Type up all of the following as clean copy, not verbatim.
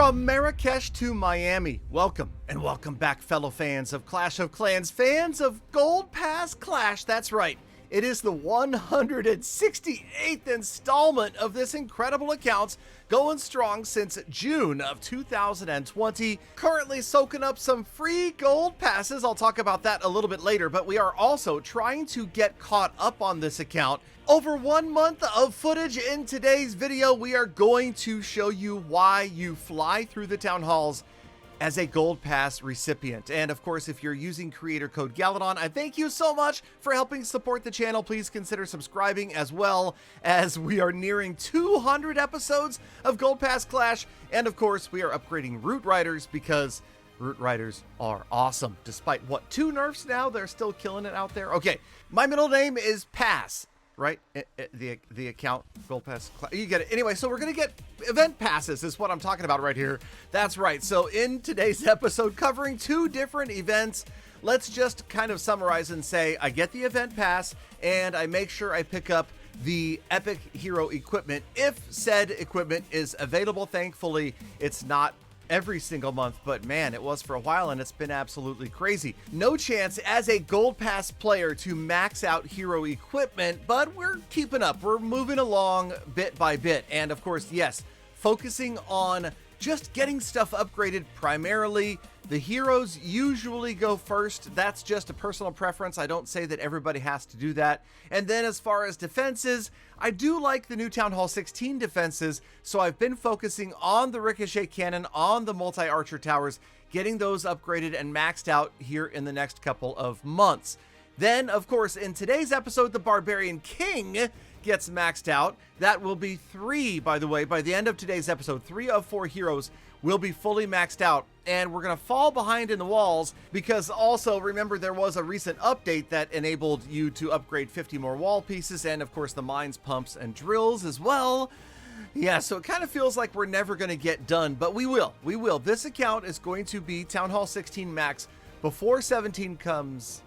From Marrakesh to Miami, welcome and welcome back, fellow fans of Clash of Clans, fans of Gold Pass Clash. That's right, it is the 168th installment of this incredible account, going strong since June of 2020, currently soaking up some free gold passes. I'll talk about that a little bit later, but we are also trying to get caught up on this account. Over 1 month of footage. In today's video, we are going to show you why you fly through the town halls as a gold pass recipient. And of course, if you're using creator code Galadon, I thank you so much for helping support the channel. Please consider subscribing, as well as we are nearing 200 episodes of Gold Pass Clash. And of course, we are upgrading Root Riders because Root Riders are awesome. Despite what, 2 nerfs now, they're still killing it out there. Okay, my middle name is Pass. Right? The account, Gold Pass, you get it. Anyway, so we're going to get event passes is what I'm talking about right here. That's right. So in today's episode, covering 2 different events, let's just kind of summarize and say, I get the event pass and I make sure I pick up the epic hero equipment if said equipment is available. Thankfully, it's not every single month, but man, it was for a while and it's been absolutely crazy. No chance as a gold pass player to max out hero equipment, but we're keeping up. We're moving along bit by bit. And of course, yes, focusing on just getting stuff upgraded primarily. The heroes usually go first. That's just a personal preference. I don't say that everybody has to do that. And then as far as defenses, I do like the new Town Hall 16 defenses, so I've been focusing on the ricochet cannon, on the multi-archer towers, getting those upgraded and maxed out here in the next couple of months. Then, of course, in today's episode, the Barbarian King gets maxed out. That will be 3, by the way. By the end of today's episode, 3 of 4 heroes will be fully maxed out, and we're going to fall behind in the walls because also remember there was a recent update that enabled you to upgrade 50 more wall pieces, and of course the mines, pumps, and drills as well. Yeah, so it kind of feels like we're never going to get done, but we will. This account is going to be Town Hall 16 max before 17 comes.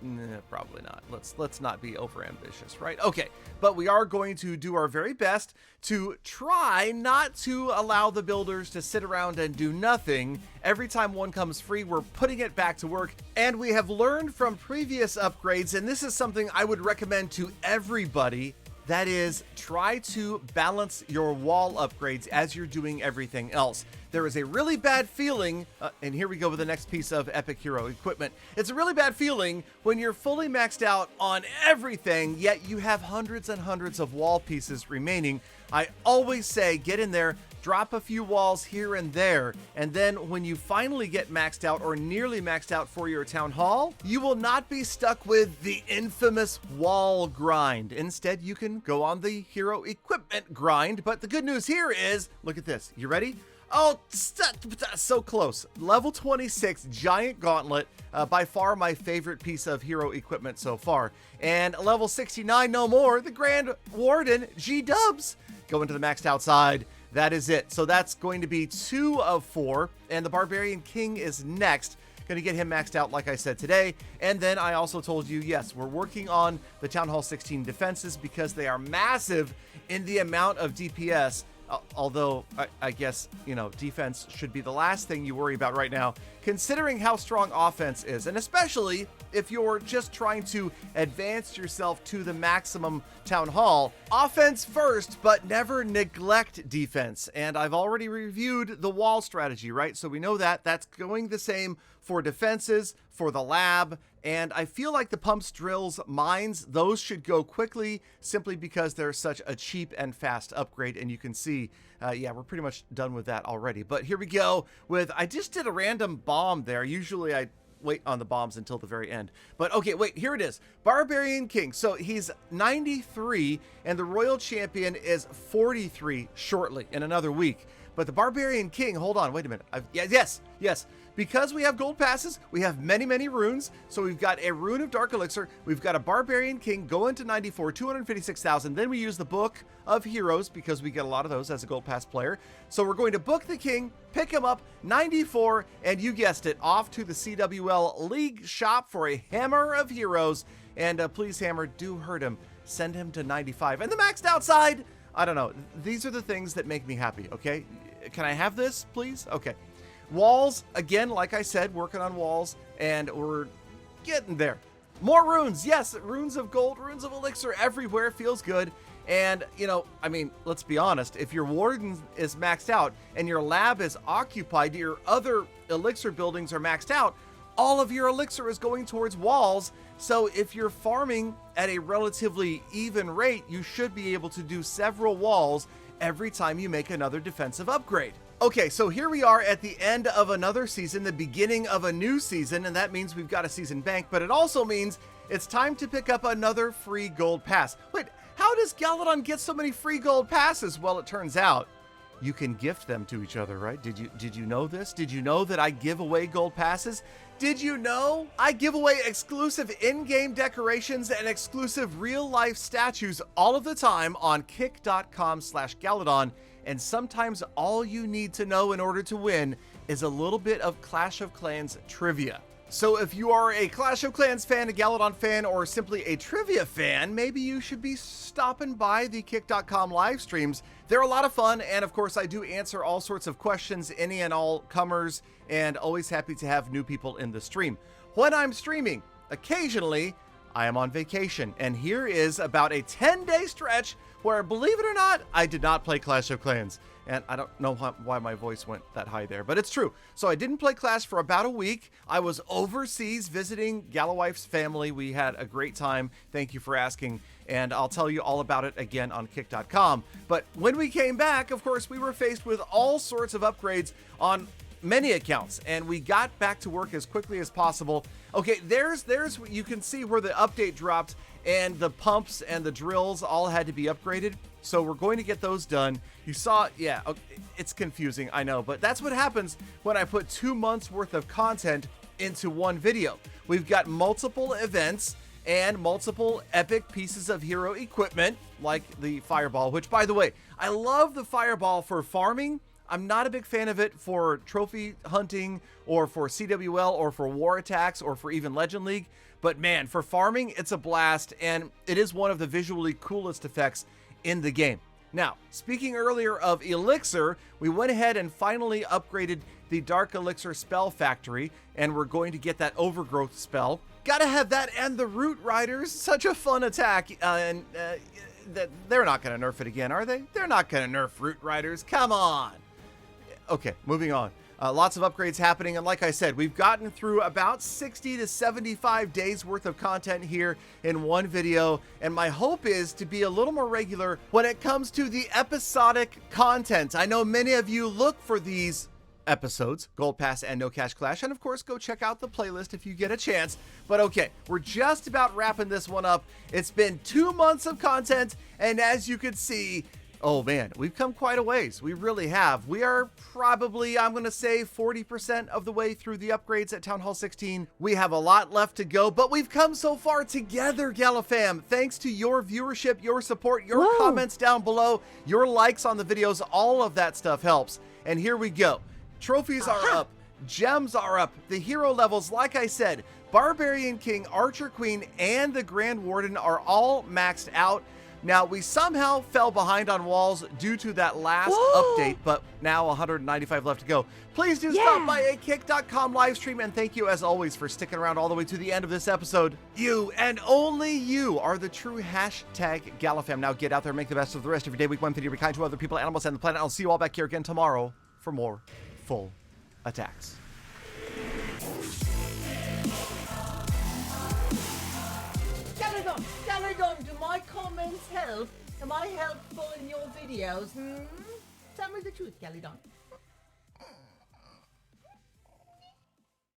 Probably not. Let's not be over ambitious, right? Okay, but we are going to do our very best to try not to allow the builders to sit around and do nothing. Every time one comes free, we're putting it back to work. And we have learned from previous upgrades, and this is something I would recommend to everybody. That is, try to balance your wall upgrades as you're doing everything else. There is a really bad feeling, and here we go with the next piece of epic hero equipment. It's a really bad feeling when you're fully maxed out on everything, yet you have hundreds and hundreds of wall pieces remaining. I always say, get in there, drop a few walls here and there, and then when you finally get maxed out or nearly maxed out for your town hall, you will not be stuck with the infamous wall grind. Instead, you can go on the hero equipment grind. But the good news here is, look at this. You ready? Oh, so close. Level 26 giant gauntlet, by far my favorite piece of hero equipment so far. And level 69, no more, the Grand Warden G-dubs go into the maxed out side. That is it. So that's going to be 2 of 4, and the Barbarian King is next. Going to get him maxed out, like I said, today. And then I also told you, yes, we're working on the Town Hall 16 defenses because they are massive in the amount of DPS. Although, I guess, you know, defense should be the last thing you worry about right now, considering how strong offense is. And especially if you're just trying to advance yourself to the maximum town hall. Offense first, but never neglect defense. And I've already reviewed the wall strategy, right? So we know that. That's going the same for defenses, for the lab, and I feel like the pumps, drills, mines, those should go quickly simply because they're such a cheap and fast upgrade. And you can see, yeah, we're pretty much done with that already. But here we go with, I just did a random bomb there. Usually I wait on the bombs until the very end. But okay, wait, here it is. Barbarian King. So he's 93 and the Royal Champion is 43 shortly in another week. But the Barbarian King, hold on, wait a minute. Yes. Because we have gold passes, we have many runes. So we've got a rune of Dark Elixir. We've got a Barbarian King going to 94, 256,000. Then we use the Book of Heroes because we get a lot of those as a gold pass player. So we're going to book the King, pick him up, 94, and you guessed it, off to the CWL League shop for a Hammer of Heroes. And please, Hammer, do hurt him. Send him to 95. And the maxed outside, I don't know. These are the things that make me happy, okay? Can I have this, please? Okay. Walls, again, like I said, working on walls, and we're getting there. More runes, yes, runes of gold, runes of elixir everywhere, feels good. And, I mean, let's be honest, if your warden is maxed out and your lab is occupied, your other elixir buildings are maxed out, all of your elixir is going towards walls. So if you're farming at a relatively even rate, you should be able to do several walls every time you make another defensive upgrade. Okay, so here we are at the end of another season, the beginning of a new season, and that means we've got a season bank, but it also means it's time to pick up another free gold pass. Wait, how does Galadon get so many free gold passes? Well, it turns out you can gift them to each other, right? Did you know this? Did you know that I give away gold passes? Did you know I give away exclusive in-game decorations and exclusive real-life statues all of the time on kick.com/Galadon? And sometimes all you need to know in order to win is a little bit of Clash of Clans trivia. So if you are a Clash of Clans fan, a Galadon fan, or simply a trivia fan, maybe you should be stopping by the kick.com live streams. They're a lot of fun, and of course I do answer all sorts of questions, any and all comers, and always happy to have new people in the stream. When I'm streaming, occasionally I am on vacation, and here is about a 10-day stretch where, believe it or not, I did not play Clash of Clans. And I don't know why my voice went that high there, but it's true. So I didn't play Clash for about a week. I was overseas visiting Galawife's family. We had a great time. Thank you for asking. And I'll tell you all about it again on kick.com. But when we came back, of course, we were faced with all sorts of upgrades on many accounts, and we got back to work as quickly as possible. Okay, there's you can see where the update dropped, and the pumps and the drills all had to be upgraded. So we're going to get those done. You saw, yeah, okay, it's confusing, I know, but that's what happens when I put 2 months worth of content into one video. We've got multiple events and multiple epic pieces of hero equipment, like the fireball, which, by the way, I love the fireball for farming. I'm not a big fan of it for trophy hunting or for CWL or for war attacks or for even Legend League. But man, for farming, it's a blast, and it is one of the visually coolest effects in the game. Now, speaking earlier of elixir, we went ahead and finally upgraded the Dark Elixir Spell Factory, and we're going to get that Overgrowth spell. Gotta have that and the Root Riders, such a fun attack, and they're not gonna nerf it again, are they? They're not gonna nerf Root Riders, come on! Okay, moving on. Lots of upgrades happening, and like I said, we've gotten through about 60 to 75 days worth of content here in one video, and my hope is to be a little more regular when it comes to the episodic content. I know many of you look for these episodes, Gold Pass and No Cash Clash, and of course go check out the playlist if you get a chance. But okay, we're just about wrapping this one up. It's been 2 months of content, and as you can see, oh man, we've come quite a ways. We really have. We are probably, I'm going to say, 40% of the way through the upgrades at Town Hall 16. We have a lot left to go, but we've come so far together, Galafam. Thanks to your viewership, your support, your comments down below, your likes on the videos, all of that stuff helps. And here we go. Trophies are up. Gems are up. The hero levels, like I said, Barbarian King, Archer Queen, and the Grand Warden are all maxed out. Now, we somehow fell behind on walls due to that last update, but now 195 left to go. Please do stop by a kick.com live stream, and thank you as always for sticking around all the way to the end of this episode. You and only you are the true hashtag Galafam. Now get out there and make the best of the rest of your day, week, month, year, be kind to other people, animals, and the planet. I'll see you all back here again tomorrow for more full attacks. Galadon, do my comments help? Am I helpful in your videos? Tell me the truth, Galadon.